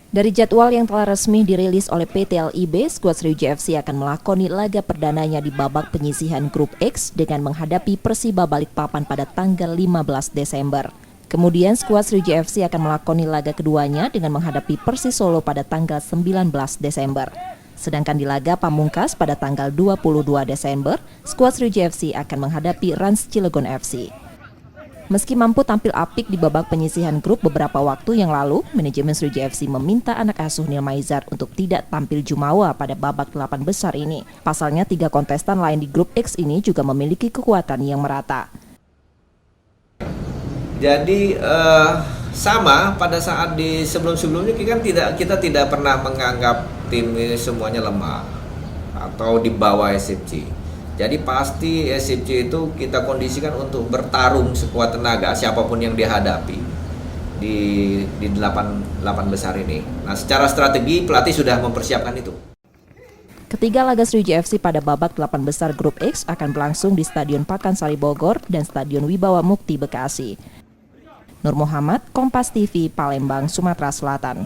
Dari jadwal yang telah resmi dirilis oleh PT LIB, skuad Sriwijaya FC akan melakoni laga perdananya di babak penyisihan Grup X dengan menghadapi Persiba Balikpapan pada tanggal 15 Desember. Kemudian skuad Sriwijaya FC akan melakoni laga keduanya dengan menghadapi Persis Solo pada tanggal 19 Desember. Sedangkan di laga pamungkas pada tanggal 22 Desember, skuad Sriwijaya FC akan menghadapi Rans Cilegon FC. Meski mampu tampil apik di babak penyisihan grup beberapa waktu yang lalu, manajemen Sriwijaya FC meminta anak asuh Neil Maizar untuk tidak tampil jumawa pada babak 8 besar ini. Pasalnya 3 kontestan lain di grup X ini juga memiliki kekuatan yang merata. Jadi sama pada saat di sebelum-sebelumnya kita tidak pernah menganggap tim ini semuanya lemah atau di bawah SFC. Jadi pasti SFC itu kita kondisikan untuk bertarung sekuat tenaga siapapun yang dihadapi di 8 besar ini. Nah, secara strategi pelatih sudah mempersiapkan itu. Ketiga laga Sriwijaya FC pada babak 8 besar Grup X akan berlangsung di Stadion Pakansari Bogor dan Stadion Wibawa Mukti Bekasi. Nur Muhammad, Kompas TV, Palembang, Sumatera Selatan.